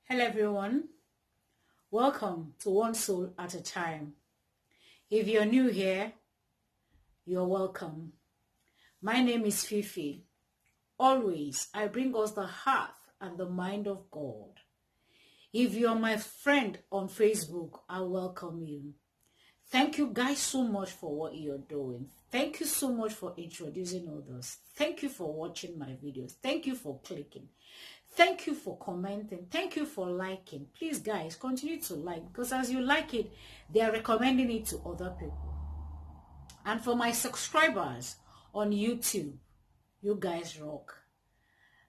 Hello everyone, welcome to One Soul at a Time. If you're new here, you're welcome. My name is Fifi. Always, I bring us the heart and the mind of God. If you're my friend on Facebook, I welcome you. Thank you guys so much for what you're doing. Thank you so much for introducing others. Thank you for watching my videos. Thank you for clicking. Thank you for commenting. Thank you for liking. Please, guys, continue to like, because as you like it, they are recommending it to other people. And for my subscribers on YouTube, you guys rock.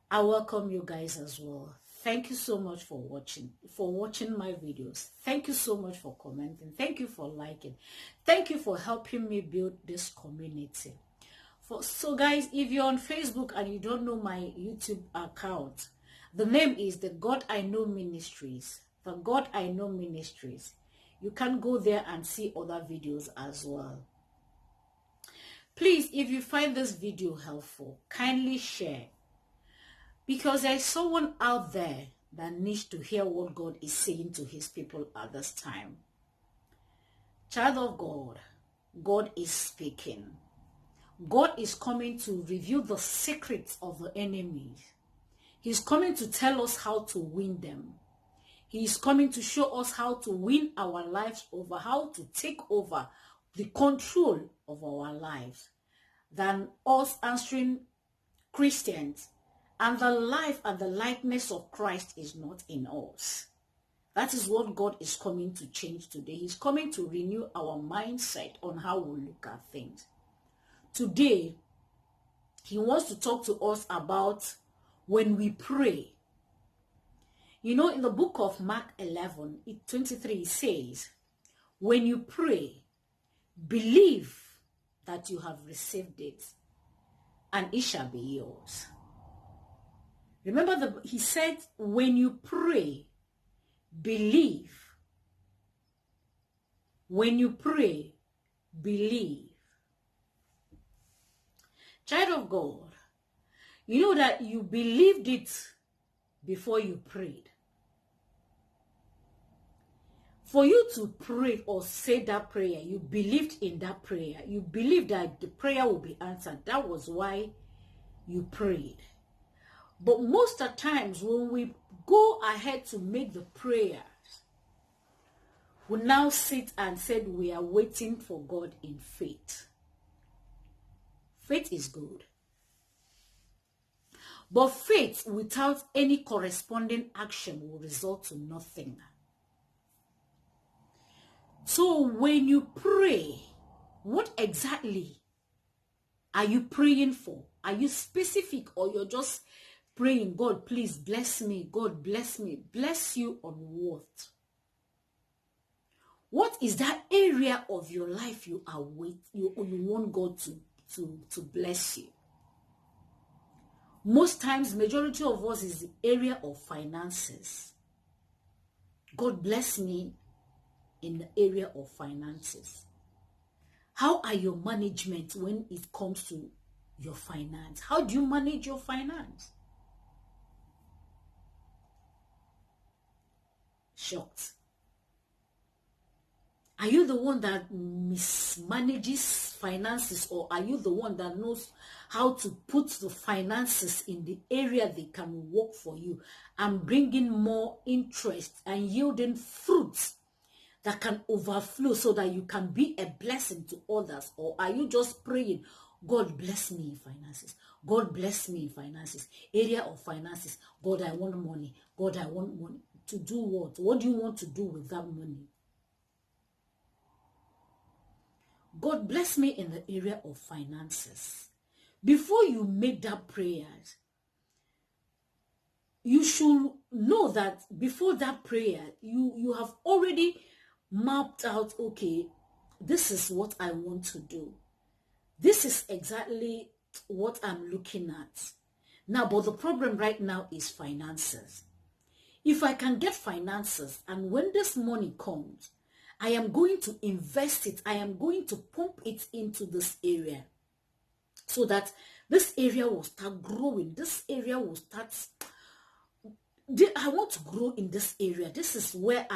I welcome you guys as well. Thank you so much for watching my videos. Thank you so much for commenting. Thank you for liking. Thank you for helping me build this community. So guys, if you're on Facebook and you don't know my YouTube account, the name is The God I Know Ministries. The God I Know Ministries. You can go there and see other videos as well. Please, if you find this video helpful, kindly share. Because there's someone out there that needs to hear what God is saying to his people at this time. Child of God, God is speaking. God is coming to reveal the secrets of the enemy. He's coming to tell us how to win them. He is coming to show us how to win our lives over, how to take over the control of our lives, than us answering Christians, and the life and the likeness of Christ is not in us. That is what God is coming to change today. He's coming to renew our mindset on how we look at things. Today, he wants to talk to us about when we pray. You know, in the book of Mark 11:23, it says, when you pray, believe that you have received it, and it shall be yours. Remember, he said, when you pray, believe. When you pray, believe. Child of God, you know that you believed it before you prayed. For you to pray or say that prayer, you believed in that prayer. You believed that the prayer will be answered. That was why you prayed. But most of the times when we go ahead to make the prayers, we now sit and said we are waiting for God in faith. Faith is good. But faith without any corresponding action will result to nothing. So when you pray, what exactly are you praying for? Are you specific, or you're just praying, God, please bless me. God, bless me. Bless you on what? What is that area of your life you want God to bless you? Most times, majority of us is the area of finances. God bless me in the area of finances. How are your management when it comes to your finance? How do you manage your finance? Shocked. Are you the one that mismanages finances, or are you the one that knows how to put the finances in the area they can work for you and bring in more interest and yielding fruits that can overflow so that you can be a blessing to others? Or are you just praying, God bless me in finances. God bless me in finances. Area of finances. God, I want money. God, I want money. To do what? What do you want to do with that money? God bless me in the area of finances. Before you make that prayer, you should know that before that prayer, you have already mapped out, okay, this is what I want to do. This is exactly what I'm looking at. Now, but the problem right now is finances. If I can get finances, and when this money comes, I am going to invest it. I am going to pump it into this area so that this area will start growing. This area will start I want to grow in this area. This is where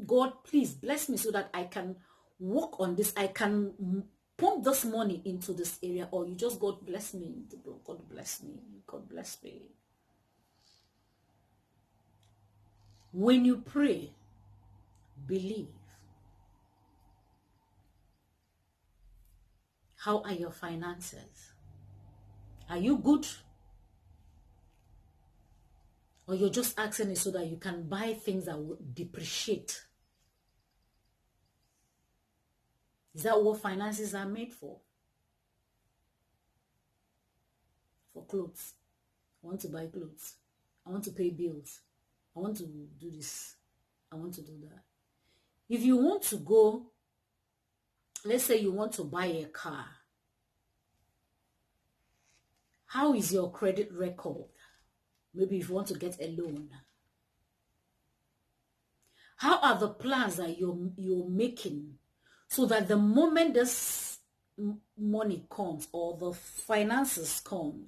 God, please bless me so that I can work on this. I can pump this money into this area. Or you just, God bless me. God bless me. God bless me. When you pray, believe. How are your finances? Are you good? Or you're just asking it so that you can buy things that will depreciate? Is that what finances are made for? For clothes. I want to buy clothes. I want to pay bills. I want to do this. I want to do that. If you want to go, let's say you want to buy a car. How is your credit record? Maybe if you want to get a loan. How are the plans that you're making so that the moment this money comes or the finances come,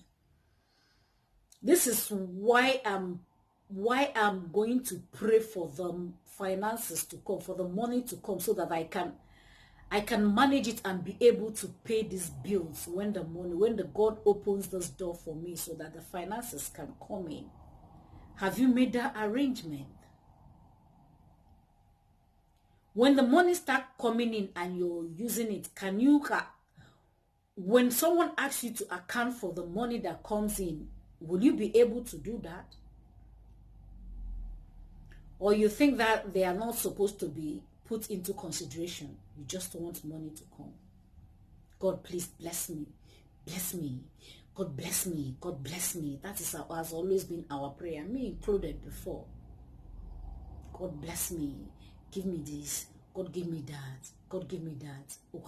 this is why I'm going to pray for the finances to come, for the money to come, so that I can manage it and be able to pay these bills when the God opens this door for me, so that the finances can come in. Have you made that arrangement? When the money starts coming in and you're using it, when someone asks you to account for the money that comes in, will you be able to do that? Or you think that they are not supposed to be put into consideration? You just want money to come. God, please bless me. Bless me. God bless me. God bless me. That has always been our prayer, me included before. God bless me. Give me this. God give me that. God give me that. Or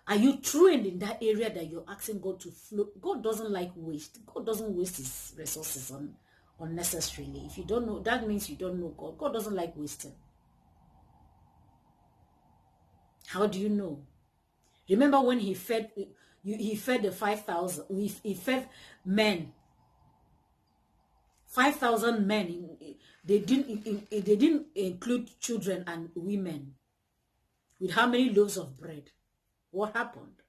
are you trained in that area that you're asking God to flow? God doesn't like waste. God doesn't waste his resources unnecessarily. If you don't know, that means you don't know God. God doesn't like wasting. How do you know? Remember when he fed the 5,000, he fed men. 5,000 men. They didn't include children and women. With how many loaves of bread? What happened?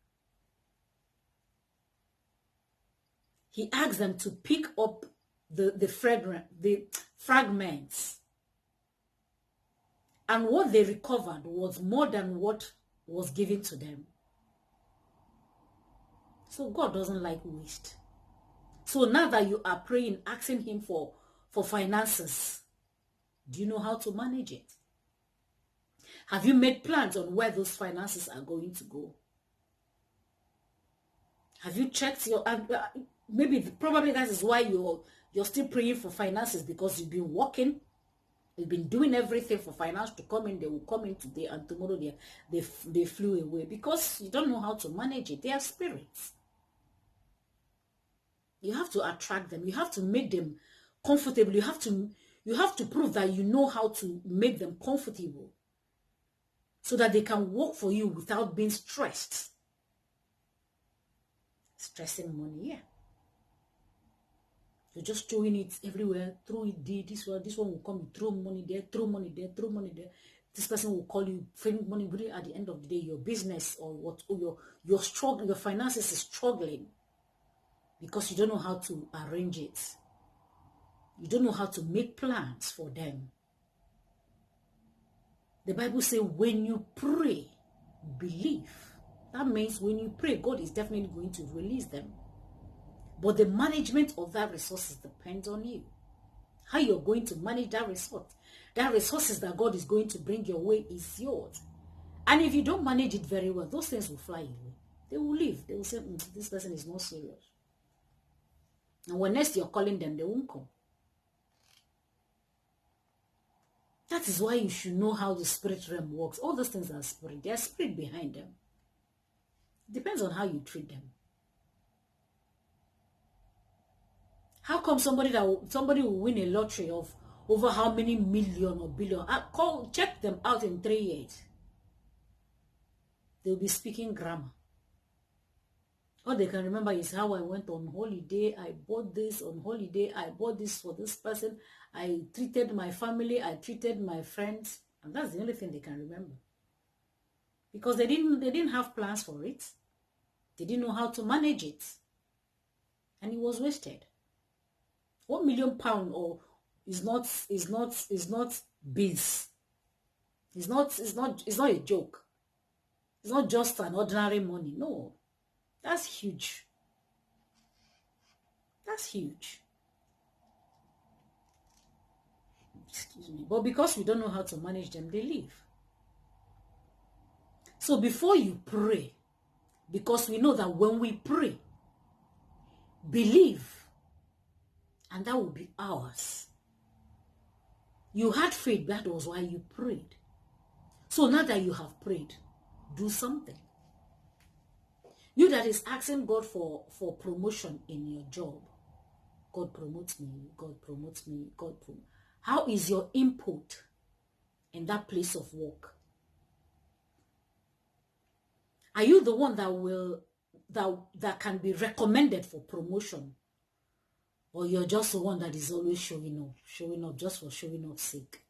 He asked them to pick up the fragments. And what they recovered was more than what was given to them. So God doesn't like waste. So now that you are praying, asking him for finances, do you know how to manage it? Have you made plans on where those finances are going to go? Have you checked your... probably that is why you're still praying for finances, because you've been working. You've been doing everything for finance to come in. They will come in today and tomorrow they flew away, because you don't know how to manage it. They are spirits. You have to attract them. You have to make them comfortable. You have to prove that you know how to make them comfortable, so that they can work for you without being stressed. Stressing money, yeah. You're just throwing it everywhere. Throw it there, this one will come, throw money there, throw money there, throw money there. This person will call you, find money. But at the end of the day, your business or your struggle, your finances is struggling, because you don't know how to arrange it. You don't know how to make plans for them. The Bible says when you pray, believe. That means when you pray, God is definitely going to release them. But the management of that resources depends on you. How you're going to manage that resource. That resources that God is going to bring your way is yours. And if you don't manage it very well, those things will fly away. They will leave. They will say, this person is not serious. And when next you're calling them, they won't come. That is why you should know how the spirit realm works. All those things are spirit. There's spirit behind them. It depends on how you treat them. How come somebody will win a lottery of over how many million or billion? Check them out in 3 years. They'll be speaking grammar. All they can remember is how I went on holiday. I bought this on holiday. I bought this for this person. I treated my family. I treated my friends. And that's the only thing they can remember. Because they didn't have plans for it. They didn't know how to manage it. And it was wasted. £1 million or is not biz. It's not a joke. It's not just an ordinary money. No. That's huge. That's huge. Excuse me. But because we don't know how to manage them, they leave. So before you pray, because we know that when we pray, believe, and that will be ours. You had faith, that was why you prayed. So now that you have prayed, do something. You that is asking God for promotion in your job. God promotes me, God promotes me, God promotes. How is your input in that place of work? Are you the one that can be recommended for promotion? Or you're just the one that is always showing up just for showing up sake?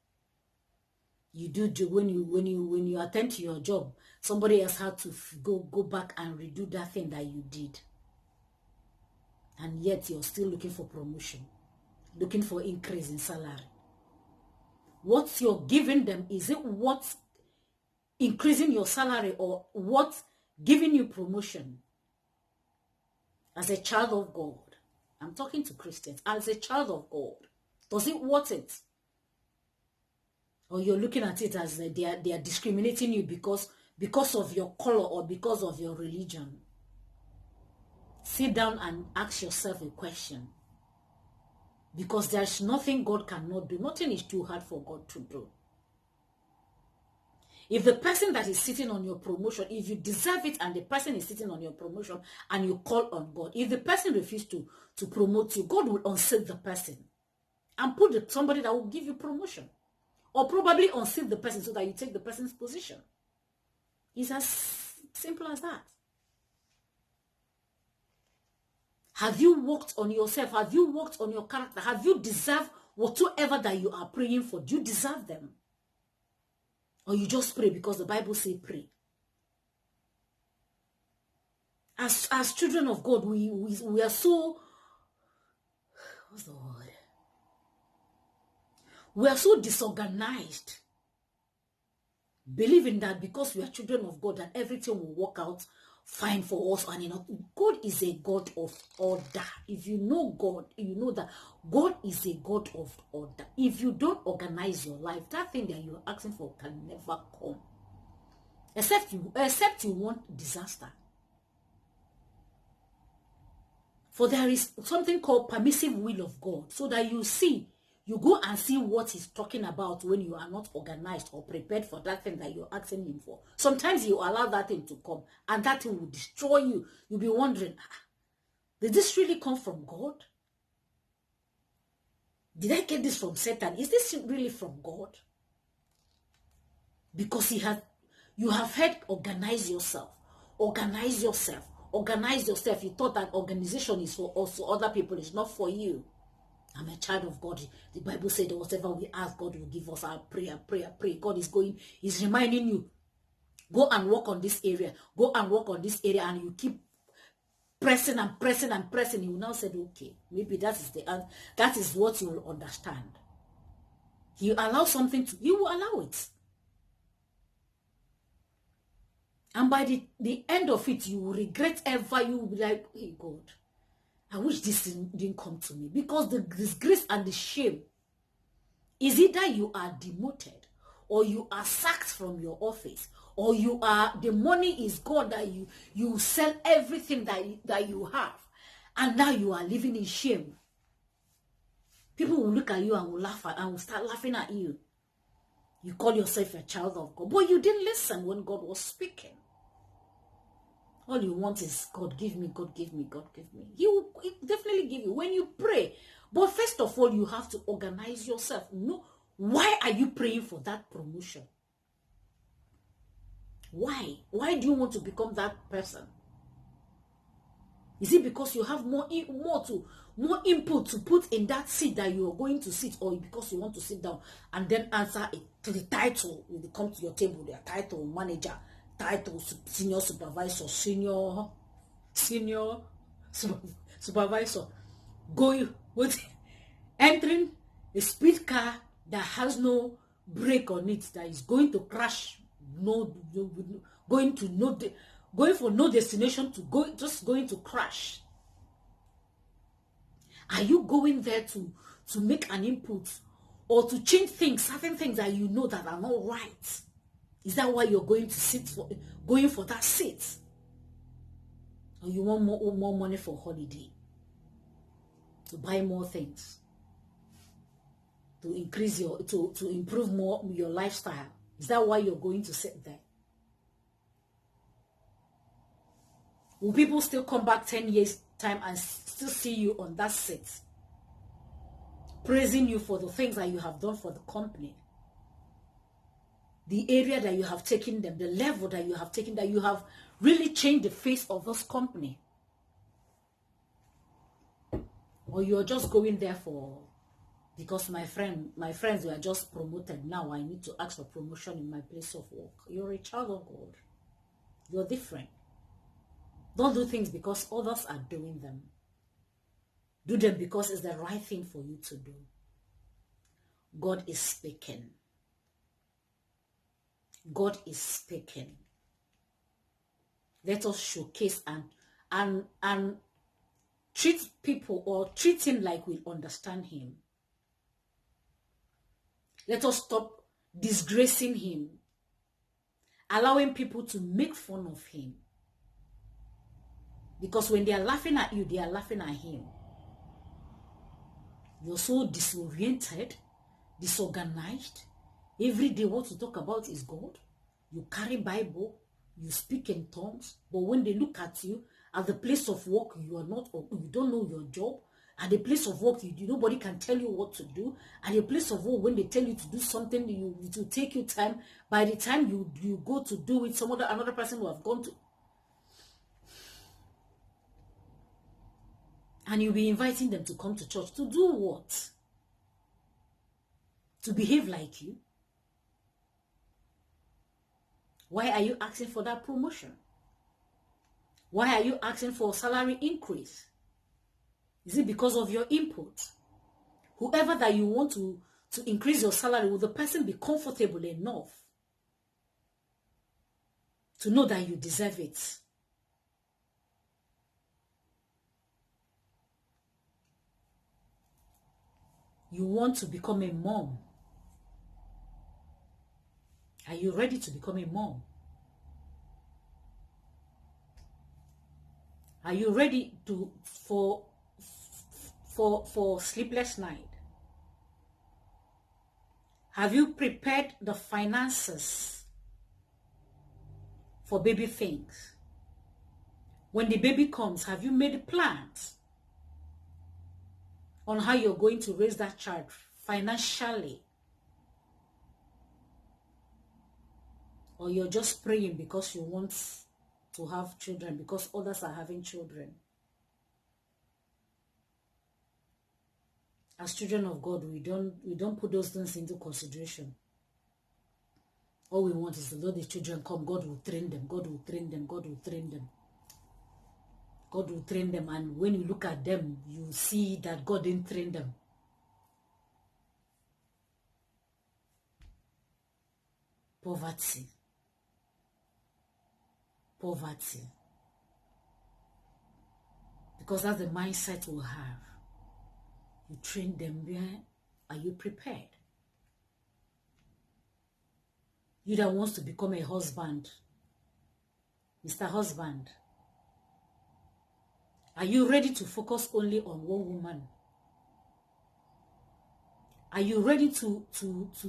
You do when you attend to your job, somebody else had to go back and redo that thing that you did. And yet you're still looking for promotion, looking for increase in salary. What you're giving them, is it what's increasing your salary or what's giving you promotion? As a child of God, I'm talking to Christians, as a child of God, does it worth it? Or you're looking at it as they are discriminating you because of your color or because of your religion? Sit down and ask yourself a question. Because there's nothing God cannot do. Nothing is too hard for God to do. If the person that is sitting on your promotion, if you deserve it and the person is sitting on your promotion and you call on God, if the person refuses to promote you, God will unseat the person and put somebody that will give you promotion. Or probably unseat the person so that you take the person's position. It's as simple as that. Have you worked on yourself? Have you worked on your character? Have you deserved whatsoever that you are praying for? Do you deserve them? Or you just pray because the Bible says pray? As children of God, we are so, what's the word? We are so disorganized, believing that because we are children of God, that everything will work out fine for us. And God is a God of order. If you know God, you know that God is a God of order. If you don't organize your life, that thing that you're asking for can never come. Except you want disaster. For there is something called permissive will of God, so that you go and see what he's talking about when you are not organized or prepared for that thing that you're asking him for. Sometimes you allow that thing to come, and that thing will destroy you. You'll be wondering, did this really come from God? Did I get this from Satan? Is this really from God? Because you have heard organize yourself. Organize yourself. Organize yourself. You thought that organization is for us, so other people. It's not for you. I'm a child of God. The Bible said that whatever we ask, God will give us. Our prayer. God is reminding you, go and work on this area. Go and work on this area, and you keep pressing and pressing and pressing. You will now say, okay, maybe that is the answer. That is what you will understand. You allow something to, you will allow it. And by the end of it, you will regret ever. You will be like, hey, God, I wish this didn't come to me. Because the disgrace and the shame is either you are demoted, or you are sacked from your office, or the money is gone, that you sell everything that you have, and now you are living in shame. People will look at you and will laugh and will start laughing at you. You call yourself a child of God, but you didn't listen when God was speaking. All you want is, God, give me, God, give me, God, give me. He will definitely give you when you pray. But first of all, you have to organize yourself. No, why are you praying for that promotion? Why? Why do you want to become that person? Is it because you have more input to put in that seat that you are going to sit, or because you want to sit down and then answer it to the title when they come to your table? Their title, manager, title, senior supervisor, senior supervisor, going with entering a speed car that has no brake on it, that is going to crash, going for no destination, just going to crash. Are you going there to make an input or to change things, certain things that you know that are not right? Is that why you're going for that seat? Or you want more money for holiday, to buy more things, to increase to improve more your lifestyle? Is that why you're going to sit there? Will people still come back 10 years time and still see you on that seat, praising you for the things that you have done for the company, the area that you have taken them, the level that you have taken, that you have really changed the face of this company? Or you're just going there because my friends were just promoted, now I need to ask for promotion in my place of work? You're a child of God. You're different. Don't do things because others are doing them. Do them because it's the right thing for you to do. God is speaking. God is speaking. Let us showcase and treat people, or treat him like we understand him. Let us stop disgracing him, allowing people to make fun of him. Because when they are laughing at you, they are laughing at him. You're so disoriented, disorganized. Every day what you talk about is God. You carry Bible, you speak in tongues, but when they look at you at the place of work, you don't know your job. At the place of work, nobody can tell you what to do. At the place of work, when they tell you to do something, it will take you time. By the time you go to do it, another person will have gone to. And you'll be inviting them to come to church. To do what? To behave like you? Why are you asking for that promotion? Why are you asking for a salary increase? Is it because of your input? Whoever that you want to increase your salary, will the person be comfortable enough to know that you deserve it? You want to become a mom. Are you ready to become a mom? Are you ready for sleepless night? Have you prepared the finances for baby things? When the baby comes, have you made plans on how you're going to raise that child financially? Or you're just praying because you want to have children, because others are having children? As children of God, we don't put those things into consideration. All we want is to let the children come. God will train them. God will train them. God will train them. God will train them. And when you look at them, you see that God didn't train them. Poverty. Poverty. Because that's the mindset we'll have. You train them. Where are you prepared? You that wants to become a husband, Mr. Husband, are you ready to focus only on one woman? Are you ready to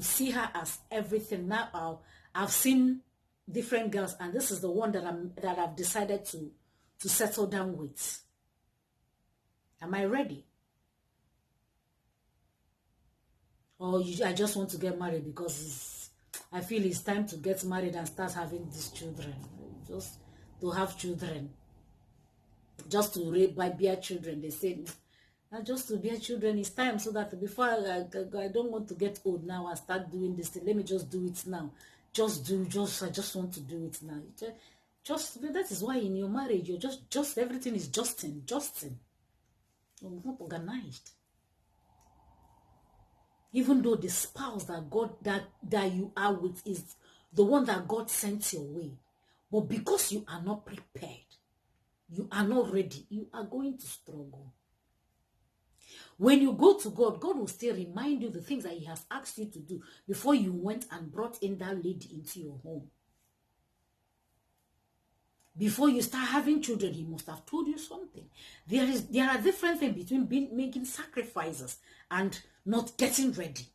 see her as everything? Now I've seen different girls, and this is the one that I've decided to settle down with. Am I ready? Or I just want to get married because I feel it's time to get married and start having these children, just to have children. just to bear children. They say, just to bear children is time, so that before I don't want to get old now and start doing this thing. Let me just do it now. I just want to do it now. That is why in your marriage, you're just everything is Justin. You're not organized. Even though the spouse that God that you are with is the one that God sent your way, but because you are not prepared, you are not ready, you are going to struggle. When you go to God, God will still remind you the things that He has asked you to do before you went and brought in that lady into your home. Before you start having children, He must have told you something. There are different things between making sacrifices and not getting ready.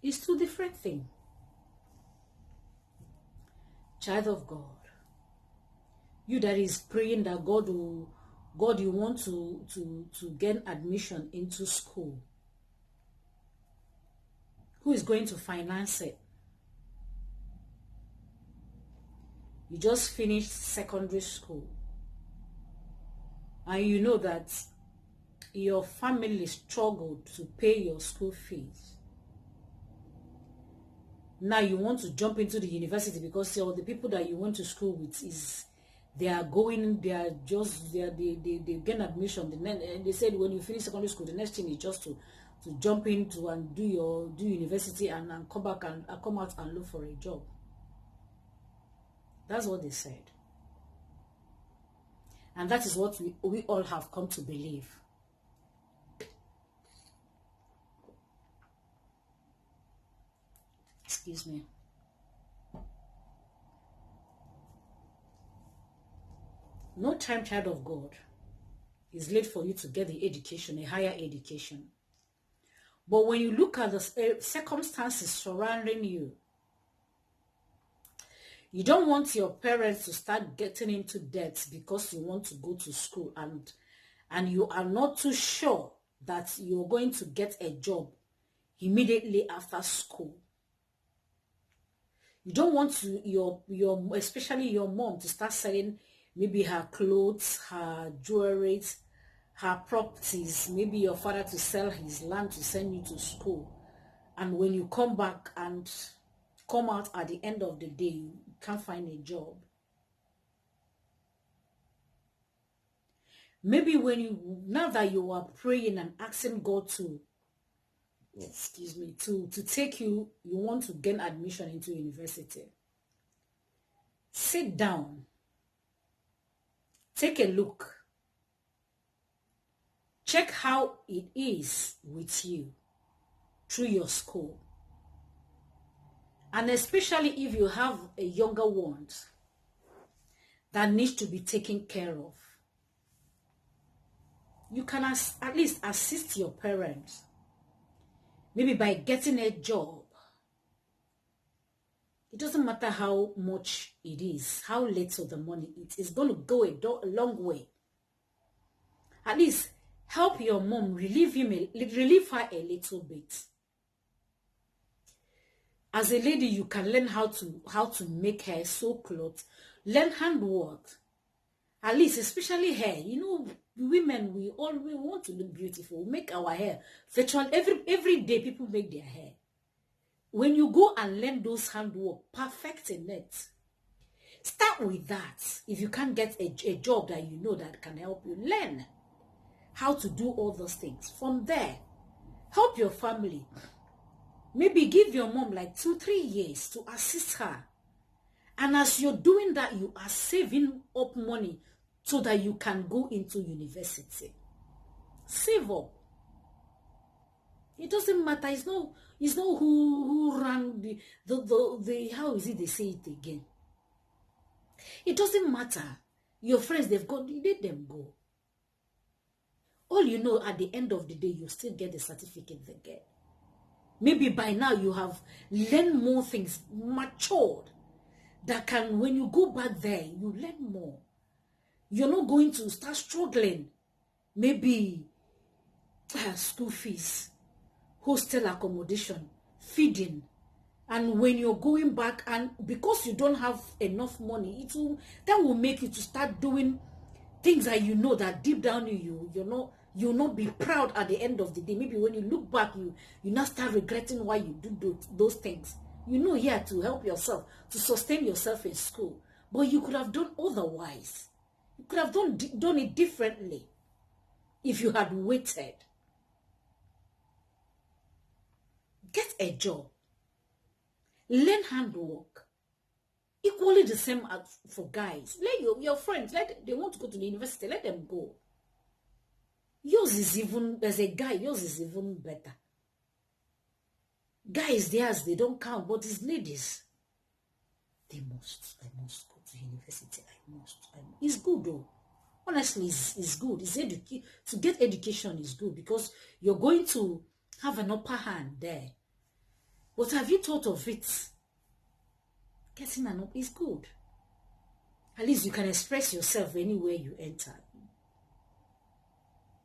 It's two different things. Child of God, you that is praying that God, you want to gain admission into school. Who is going to finance it? You just finished secondary school, and you know that your family struggled to pay your school fees. Now you want to jump into the university because all the people that you went to school with they gain admission. They said when you finish secondary school, the next thing is just to jump into and do university and come back and come out and look for a job. That's what they said. And that is what we all have come to believe. Excuse me. No time, child of God, is late for you to get the education, a higher education. But when you look at the circumstances surrounding you, you don't want your parents to start getting into debt because you want to go to school and you are not too sure that you're going to get a job immediately after school. You don't want your especially your mom to start selling maybe her clothes, her jewelry, her properties, maybe your father to sell his land to send you to school. And when you come back and come out at the end of the day, you can't find a job. Maybe now that you are praying and asking God to take you want to gain admission into university. Sit down. Take a look. Check how it is with you through your school. And especially if you have a younger one that needs to be taken care of. You can at least assist your parents. Maybe by getting a job. It doesn't matter how much it is, how little the money it is going to go a long way. At least help your mom, relieve her a little bit. As a lady, you can learn how to make hair, sew clothes, learn handwork. At least, especially hair. You know, women, we want to look beautiful. We make our hair. Virtually every day, people make their hair. When you go and learn those handwork, perfecting it. Start with that. If you can't get a job that you know that can help you, learn how to do all those things. From there, help your family. Maybe give your mom like 2-3 years to assist her. And as you're doing that, you are saving up money so that you can go into university. Save up. It doesn't matter. It's not who ran the how is it they say it again. It doesn't matter. Your friends, they've got, let them go. All you know, at the end of the day, you still get the certificate they get. Maybe by now you have learned more things, matured, that can, when you go back there, you learn more. You're not going to start struggling. Maybe school fees, hostel accommodation, feeding, And when you're going back, and because you don't have enough money, that will make you to start doing things that you know that deep down in you, you'll not be proud at the end of the day. Maybe when you look back, you now start regretting why you do those things. Here to help yourself, to sustain yourself in school. But you could have done otherwise. You could have done it differently if you had waited. Get a job. Learn handwork. Equally the same as for guys. Let your friends, they want to go to the university, let them go. Yours is even, as a guy, yours is even better. Guys, theirs, they don't count, but it's ladies. I must go to university. I must. It's good though. Honestly, it's good. To get education is good because you're going to have an upper hand there. But have you thought of it? Getting an up is good. At least you can express yourself anywhere you enter.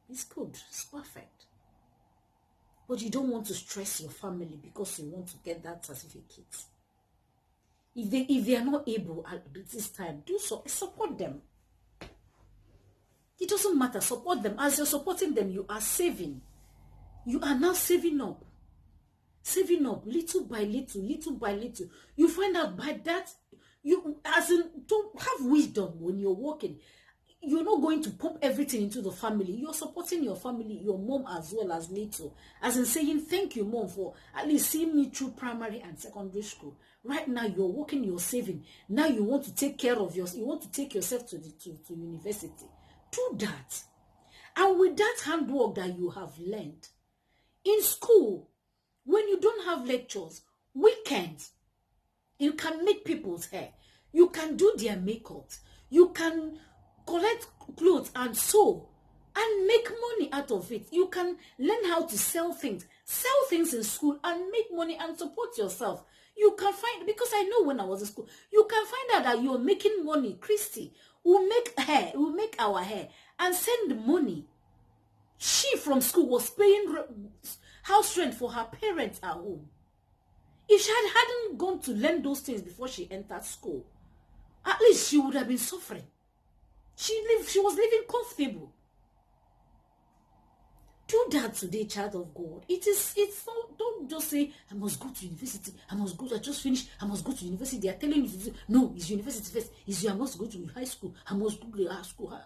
It's good. It's perfect. But you don't want to stress your family because you want to get that certificate. If they are not able at this time, do so. Support them. It doesn't matter. Support them. As you're supporting them, you are saving. You are now saving up. Saving up little by little, little by little. You find out by that, don't have wisdom when you're working. You're not going to pump everything into the family. You're supporting your family, your mom as well as little. As in saying, thank you, mom, for at least seeing me through primary and secondary school. Right now, you're working, you're saving. Now you want to take care of yourself. You want to take yourself to university. Do that. And with that handwork that you have learned, in school, when you don't have lectures, weekends, you can make people's hair. You can do their makeup. You can collect clothes and sew and make money out of it. You can learn how to sell things in school and make money and support yourself. You can find, because I know when I was in school, you can find out that you're making money. Christy will make our hair and send money. She from school was paying house rent for her parents at home. If she hadn't gone to learn those things before she entered school, at least she would have been suffering. She was living comfortable. Do that today, child of God. It's not, don't just say, I must go to university. I just finished. I must go to university. They are telling you to do. No, it's university first. I must go to high school. I must go to high school.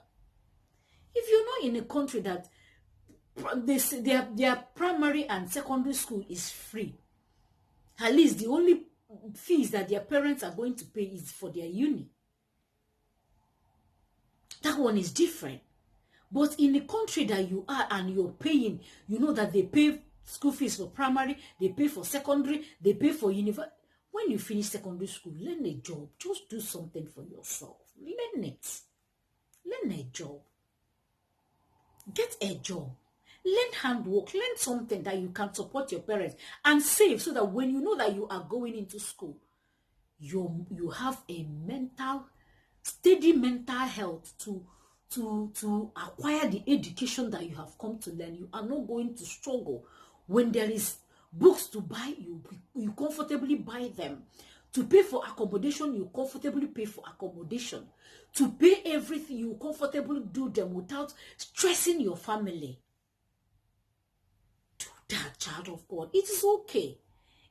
If you're not in a country that their primary and secondary school is free, at least the only fees that their parents are going to pay is for their uni. That one is different. But in the country that you are and you're paying, you know that they pay school fees for primary, they pay for secondary, they pay for university. When you finish secondary school, learn a job. Just do something for yourself. Learn it. Learn a job. Get a job. Learn handwork. Learn something that you can support your parents and save so that when you know that you are going into school, you have a steady mental health to acquire the education that you have come to learn. You are not going to struggle. When there is books to buy, you comfortably buy them. To pay for accommodation, you comfortably pay for accommodation. To pay everything, you comfortably do them without stressing your family. Do that, child of God. It is okay.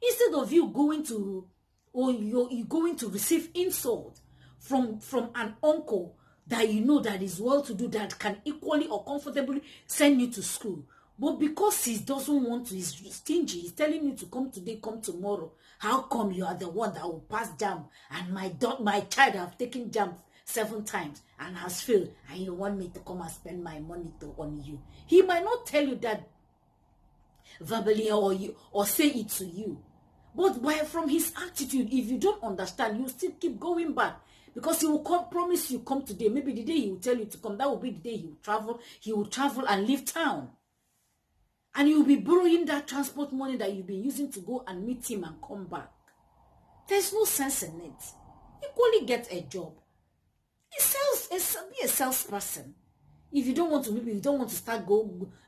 Instead of you going to, or you're going to receive insult from an uncle that you know that is well-to-do, that can equally or comfortably send you to school. But because he doesn't want to, he's stingy, he's telling you to come today, come tomorrow. How come you are the one that will pass JAMB and my child have taken JAMB 7 times and has failed, and you want me to come and spend my money on you? He might not tell you that verbally or say it to you. But from his attitude, if you don't understand, you still keep going back. Because he will promise you come today. Maybe the day he will tell you to come, that will be the day he will travel. He will travel and leave town. And you will be borrowing that transport money that you've been using to go and meet him and come back. There's no sense in it. Equally get a job. Be a salesperson. If you don't want to, maybe you don't want to start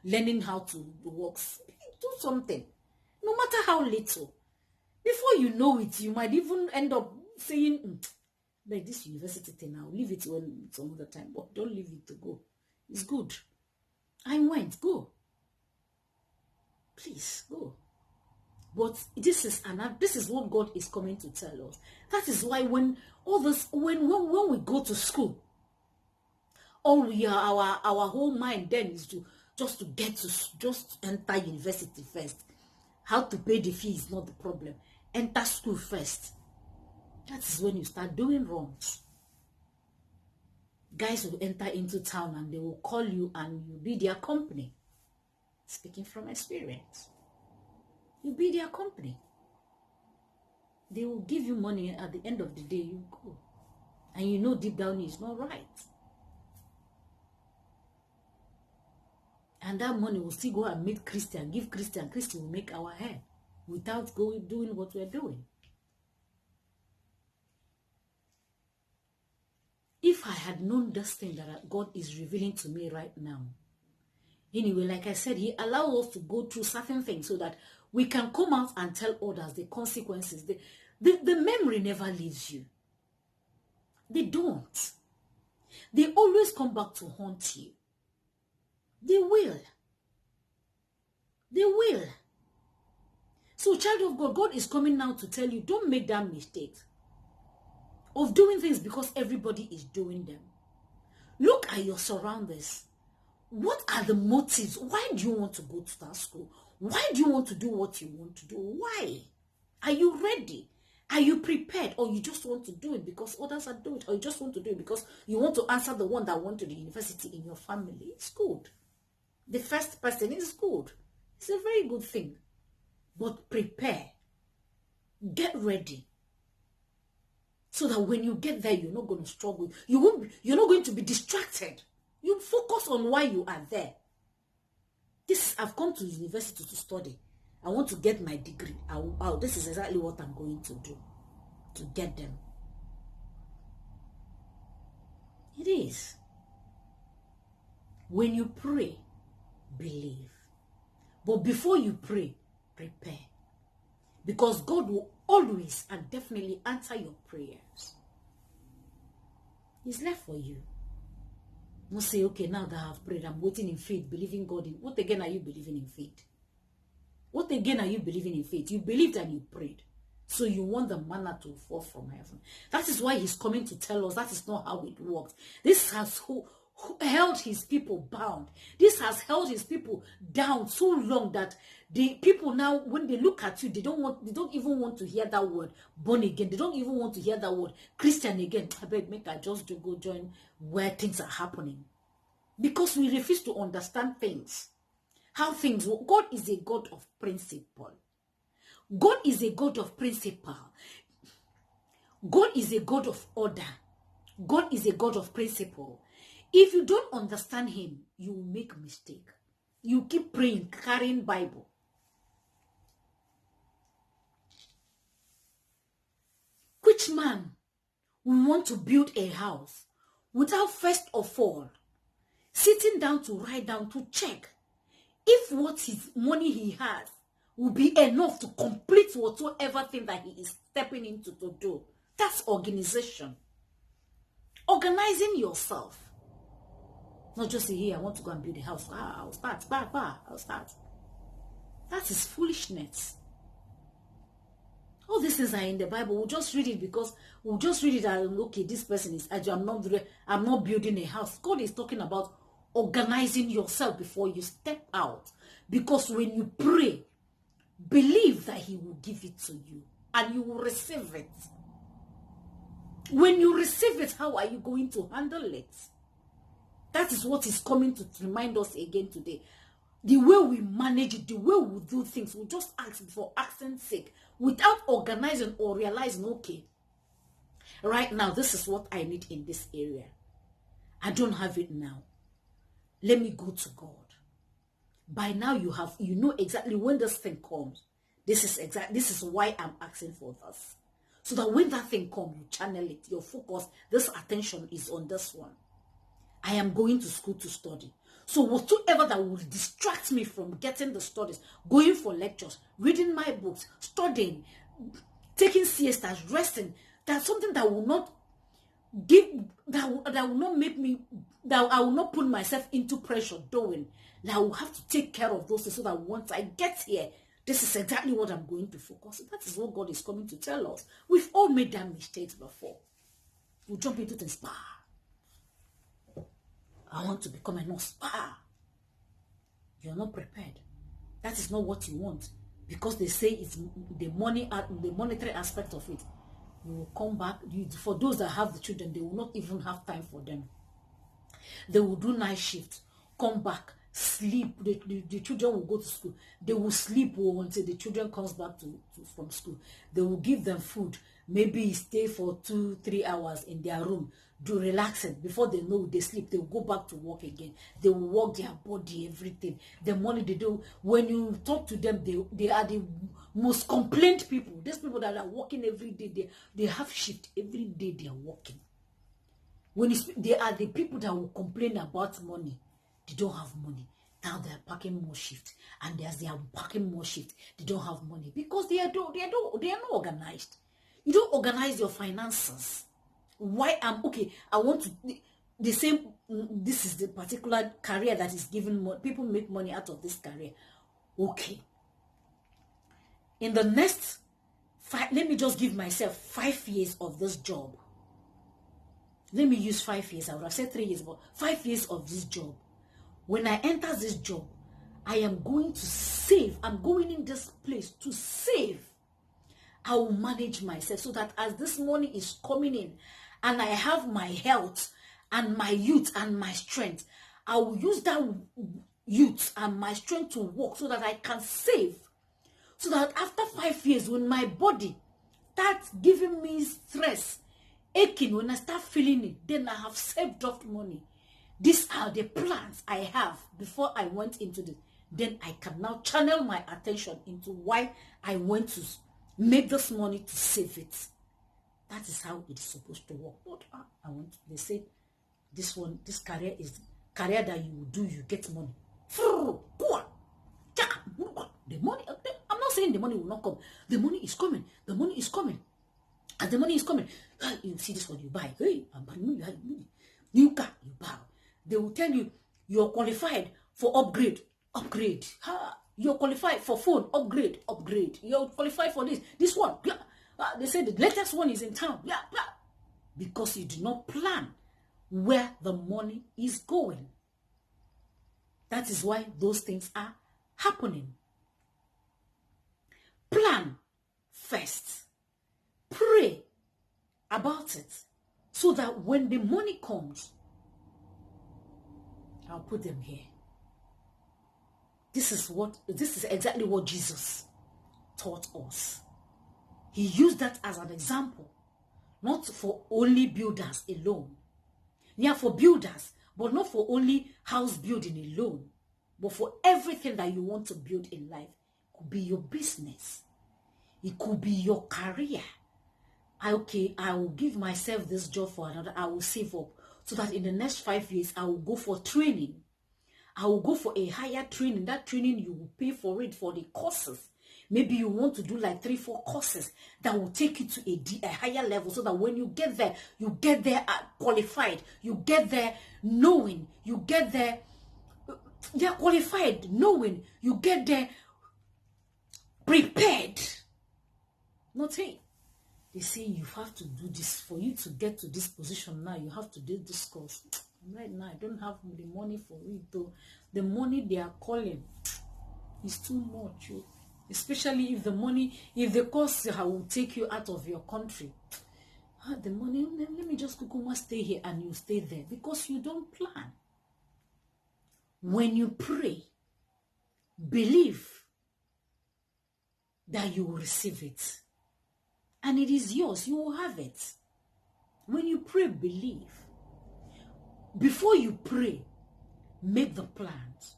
learning how to work, do something. No matter how little. Before you know it, you might even end up saying, like this university thing, I'll leave it when some other time, but don't leave it to go. It's good. I went, go. Please, go. But this is what God is coming to tell us. That is why when we go to school, all we are our whole mind then is to just enter university first. How to pay the fee is not the problem. Enter school first. That is when you start doing wrongs. Guys will enter into town and they will call you and you'll be their company. Speaking from experience. You'll be their company. They will give you money, at the end of the day you go. And you know deep down it's not right. And that money will still go and meet Christian, give Christian. Christian will make our hair without doing what we're doing. If I had known this thing that God is revealing to me right now, anyway, like I said, he allows us to go through certain things so that we can come out and tell others the consequences. The memory never leaves you. They don't. They always come back to haunt you. They will. They will. So, child of God, God is coming now to tell you, don't make that mistake of doing things because everybody is doing them. Look at your surroundings. What are the motives? Why do you want to go to that school? Why do you want to do what you want to do? Why? Are you ready? Are you prepared? Or you just want to do it because others are doing it? Or you just want to do it because you want to answer the one that went to the university in your family? It's good. The first person is good. It's a very good thing. But prepare. Get ready. So that when you get there, you're not going to struggle. You're not going to be distracted. You focus on why you are there. I've come to university to study. I want to get my degree. This is exactly what I'm going to do to get them. It is. When you pray, believe. But before you pray, prepare. Because God will always and definitely answer your prayers. It's left for you. Not say, okay, now that I've prayed, I'm waiting in faith, believing God in. What again are you believing in faith? What again are you believing in faith? You believed and you prayed. So you want the manna to fall from heaven. That is why he's coming to tell us that is not how it works. This has held his people bound. This has held his people down so long that the people now, when they look at you, they don't even want to hear that word born again. They don't even want to hear that word Christian again. I beg, make I just go join where things are happening. Because we refuse to understand things. How things work. God is a God of principle. God is a God of principle. God is a God of order. God is a God of principle. If you don't understand him, you will make a mistake. You keep praying, carrying Bible. Which man will want to build a house without first of all sitting down to write down to check if what his money he has will be enough to complete whatsoever thing that he is stepping into to do? That's organization. Organizing yourself. Not just say, hey, I want to go and build a house. I'll start. I'll start. That is foolishness. All these things are in the Bible. We'll just read it because we'll just read it and okay, this person is I'm not building a house. God is talking about organizing yourself before you step out. Because when you pray, believe that he will give it to you and you will receive it. When you receive it, how are you going to handle it? That is what is coming to remind us again today. The way we manage it, the way we do things, we just ask for accent's sake without organizing or realizing, okay, right now, this is what I need in this area. I don't have it now. Let me go to God. By now, you know exactly when this thing comes. This is why I'm asking for this. So that when that thing comes, you channel it. Your focus, this attention is on this one. I am going to school to study. So whatsoever that will distract me from getting the studies, going for lectures, reading my books, studying, taking siestas, resting, that's something that will not give, that will not make me, that I will not put myself into pressure doing. That I will have to take care of those things so that once I get here, this is exactly what I'm going to focus on. That is what God is coming to tell us. We've all made that mistakes before. We jump into things. I want to become a nurse. You're not prepared. That is not what you want. Because they say it's the monetary aspect of it. You will come back. For those that have the children, they will not even have time for them. They will do night shift, come back, sleep. The children will go to school. They will sleep until the children comes back from school. They will give them food. Maybe stay for 2-3 hours in their room, do relaxing. Before they know they sleep, they will go back to work again. They will work their body, everything. The money they do. When you talk to them, they are the most complained people. These people that are working every day, they have shift every day. They are working. They are the people that will complain about money. They don't have money. Now they are packing more shift, and as they are packing more shift, they don't have money because they are not organized. You don't organize your finances. Why okay? I want to the same. This is the particular career that is giving more people make money out of this career. Okay. In the next let me just give myself 5 years of this job. Let me use 5 years. I would have said 3 years, but 5 years of this job. When I enter this job, I am going to save. I'm going in this place to save. I will manage myself so that as this money is coming in and I have my health and my youth and my strength, I will use that youth and my strength to work so that I can save. So that after 5 years, when my body starts giving me stress, aching, when I start feeling it, then I have saved up money. These are the plans I have before I went into this. Then I can now channel my attention into why I went to make this money to save it. That is how it's supposed to work. But they say this career is career that you will do, you get money. The money, I'm not saying the money will not come. The money is coming. The money is coming. And the money is coming. You see this one, you buy. Hey, I'm buying money. New car, you buy. They will tell you, you're qualified for upgrade. You're qualified for phone. Upgrade. You're qualified for this one. They say the latest one is in town. Because you do not plan where the money is going. That is why those things are happening. Plan first. Pray about it so that when the money comes, I'll put them here. This is exactly what Jesus taught us. He used that as an example, not for only builders alone. Yeah, for builders, but not for only house building alone, but for everything that you want to build in life. It could be your business. It could be your career. I will give myself this job for another. I will save up so that in the next 5 years, I will go for training. I will go for a higher training. That training, you will pay for it, for the courses. Maybe you want to do like 3-4 courses that will take you to a higher level so that when you get there qualified. You get there knowing. You get there qualified, knowing. You get there prepared. Nothing. They say you have to do this. For you to get to this position now, you have to do this course. Right now, I don't have the money for it though. The money they are calling is too much. Especially if the course will take you out of your country. The money, let me just stay here and you stay there. Because you don't plan. When you pray, believe that you will receive it. And it is yours. You will have it. When you pray, believe. Before you pray, make the plans.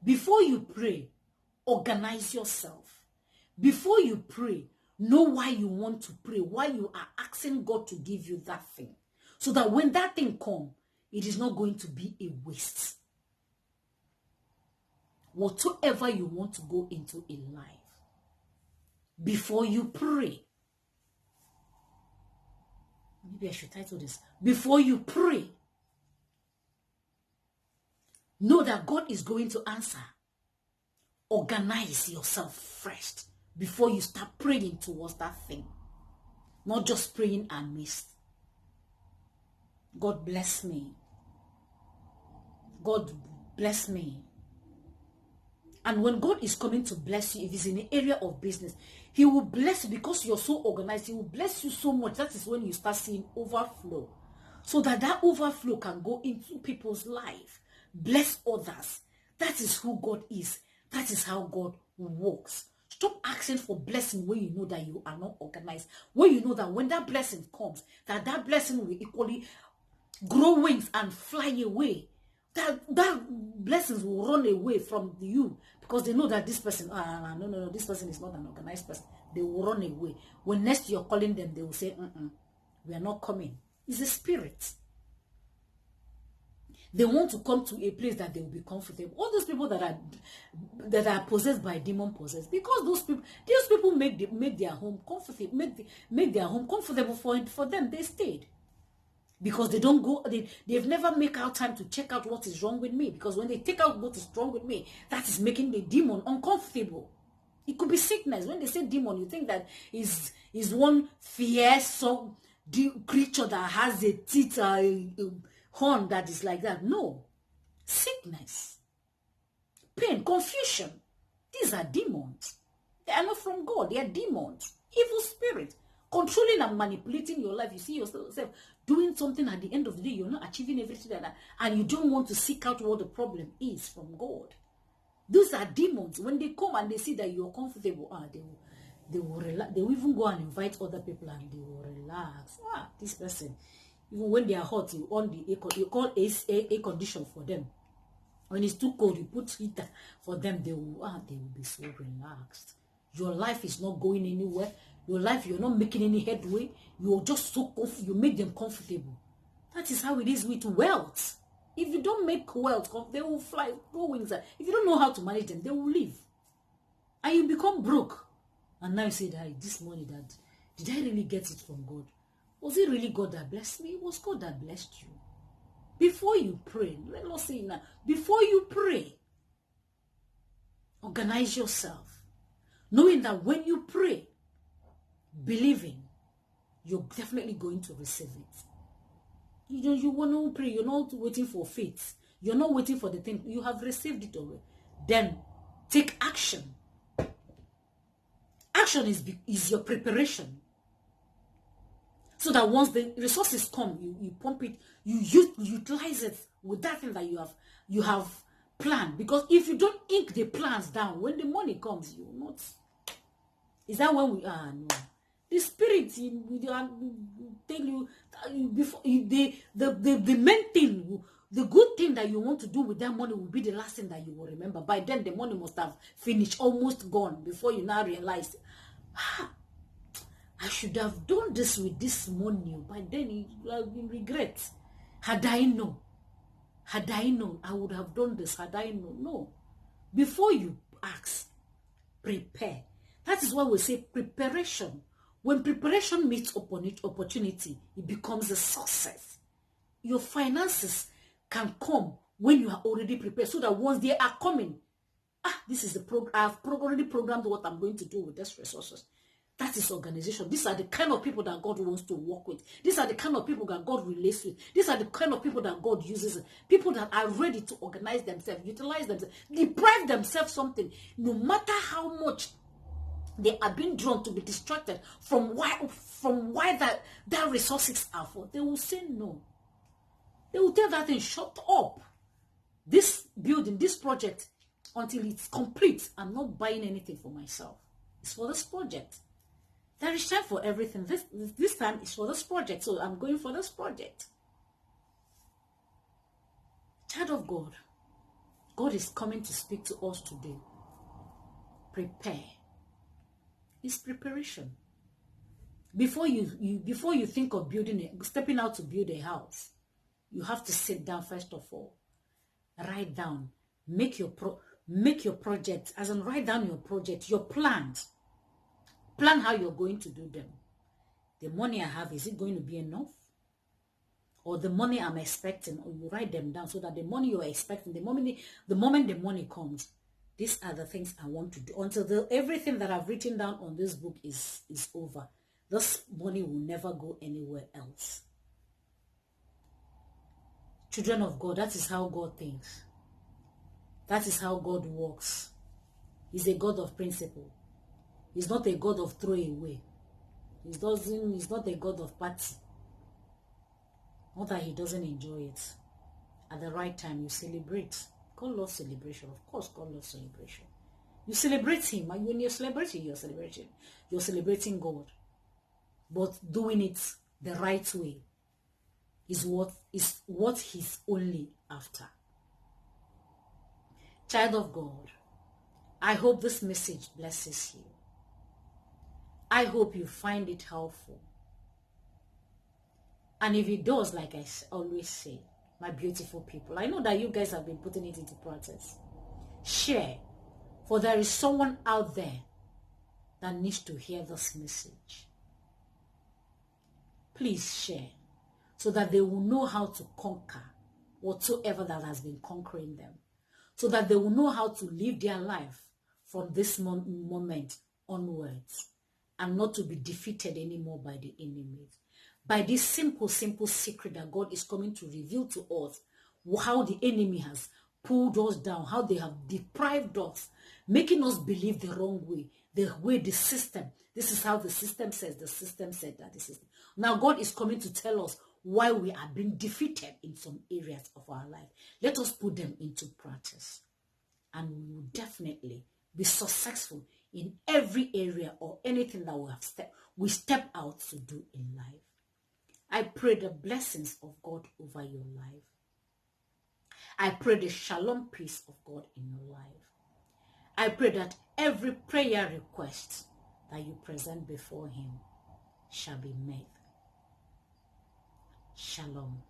Before you pray, organize yourself. Before you pray, know why you want to pray, why you are asking God to give you that thing. So that when that thing comes, it is not going to be a waste. whatsoever you want to go into in life. Before you pray, maybe I should title this, before you pray, know that God is going to answer. Organize yourself first before you start praying towards that thing. Not just praying and miss. God bless me. God bless me. And when God is coming to bless you, if it's in the area of business, he will bless you because you're so organized. He will bless you so much. That is when you start seeing overflow. So that overflow can go into people's life. Bless others. That is who God is. That is how God works. Stop asking for blessing when you know that you are not organized. When you know that when that blessing comes, that blessing will equally grow wings and fly away. That blessings will run away from you because they know that this person, no, this person is not an organized person. They will run away. When next you're calling them, they will say, we are not coming. It's a spirit. They want to come to a place that they will be comfortable. All those people that are possessed by demon possessed, because those people make their home comfortable, make their home comfortable for them. They stayed because they don't go. They've never make out time to check out what is wrong with me. Because when they take out what is wrong with me, that is making the demon uncomfortable. It could be sickness. When they say demon, you think that is one fierce creature that has a teeth. Horn that is like that. No. Sickness, pain, confusion. These are demons. They are not from God. They are demons. Evil spirits controlling and manipulating your life. You see yourself doing something, at the end of the day, you're not achieving everything like that, and you don't want to seek out what the problem is from God. Those are demons. When they come and they see that you're comfortable, they will relax. They will even go and invite other people and they will relax. This person. Even when they are hot, you on the you call a condition for them. When it's too cold, you put heater for them. They will be so relaxed. Your life is not going anywhere. Your life, you're not making any headway. You're just so you make them comfortable. That is how it is with wealth. If you don't make wealth, they will fly, go wings. If you don't know how to manage them, they will leave, and you become broke. And now you say that this money, that did I really get it from God? Was it really God that blessed me? It was God that blessed you. Before you pray, let us say now, before you pray, organize yourself. Knowing that when you pray, believing, you're definitely going to receive it. You want to pray, you're not waiting for faith. You're not waiting for the thing. You have received it already. Then take action. Action is your preparation. So that once the resources come, you pump it, you utilize it with that thing that you have planned. Because if you don't ink the plans down, when the money comes, you will not. Is that when we no? The spirit tell you before the main thing, the good thing that you want to do with that money will be the last thing that you will remember. By then, the money must have finished, almost gone, before you now realize, I should have done this with this money. By then, you have been regret. Had I known, I would have done this. Had I known. No. Before you ask, prepare. That is why we say preparation. When preparation meets opportunity, it becomes a success. Your finances can come when you are already prepared, so that once they are coming, this is the program. I've already programmed what I'm going to do with these resources. That is organization. These are the kind of people that God wants to work with. These are the kind of people that God relates with. These are the kind of people that God uses. People that are ready to organize themselves, utilize themselves, deprive themselves something, no matter how much they are being drawn to be distracted from why that resources are for. They will say no. They will tell that thing, shut up. This building, this project, until it's complete, I'm not buying anything for myself. It's for this project. There is time for everything. This time is for this project, so I'm going for this project. Child of God, God is coming to speak to us today. Prepare. It's preparation. Before you think of stepping out to build a house, you have to sit down first of all. Write down. Make your Make your project, as in write down your project, your plans. Plan how you're going to do them. The money I have, is it going to be enough? Or the money I'm expecting, or you write them down so that the money you're expecting, the moment the money comes, these are the things I want to do. Until everything that I've written down on this book is over, this money will never go anywhere else. Children of God, that is how God thinks. That is how God works. He's a God of principle. He's not a God of throwaway. He's not a God of party. Not that he doesn't enjoy it. At the right time, you celebrate. God loves celebration. Of course, God loves celebration. You celebrate him. And when you're celebrating, you're celebrating God. But doing it the right way is what he's only after. Child of God, I hope this message blesses you. I hope you find it helpful. And if it does, like I always say, my beautiful people, I know that you guys have been putting it into practice. Share, for there is someone out there that needs to hear this message. Please share, so that they will know how to conquer whatsoever that has been conquering them. So that they will know how to live their life from this moment onwards, and not to be defeated anymore by the enemies. By this simple secret that God is coming to reveal to us, how the enemy has pulled us down, how they have deprived us, making us believe the wrong way, the system. This is how the system says, the system said that the system. Now God is coming to tell us why we are being defeated in some areas of our life. Let us put them into practice, and we will definitely be successful in every area or anything that we step out to do in life. I pray the blessings of God over your life. I pray the shalom peace of God in your life. I pray that every prayer request that you present before him shall be met. Shalom.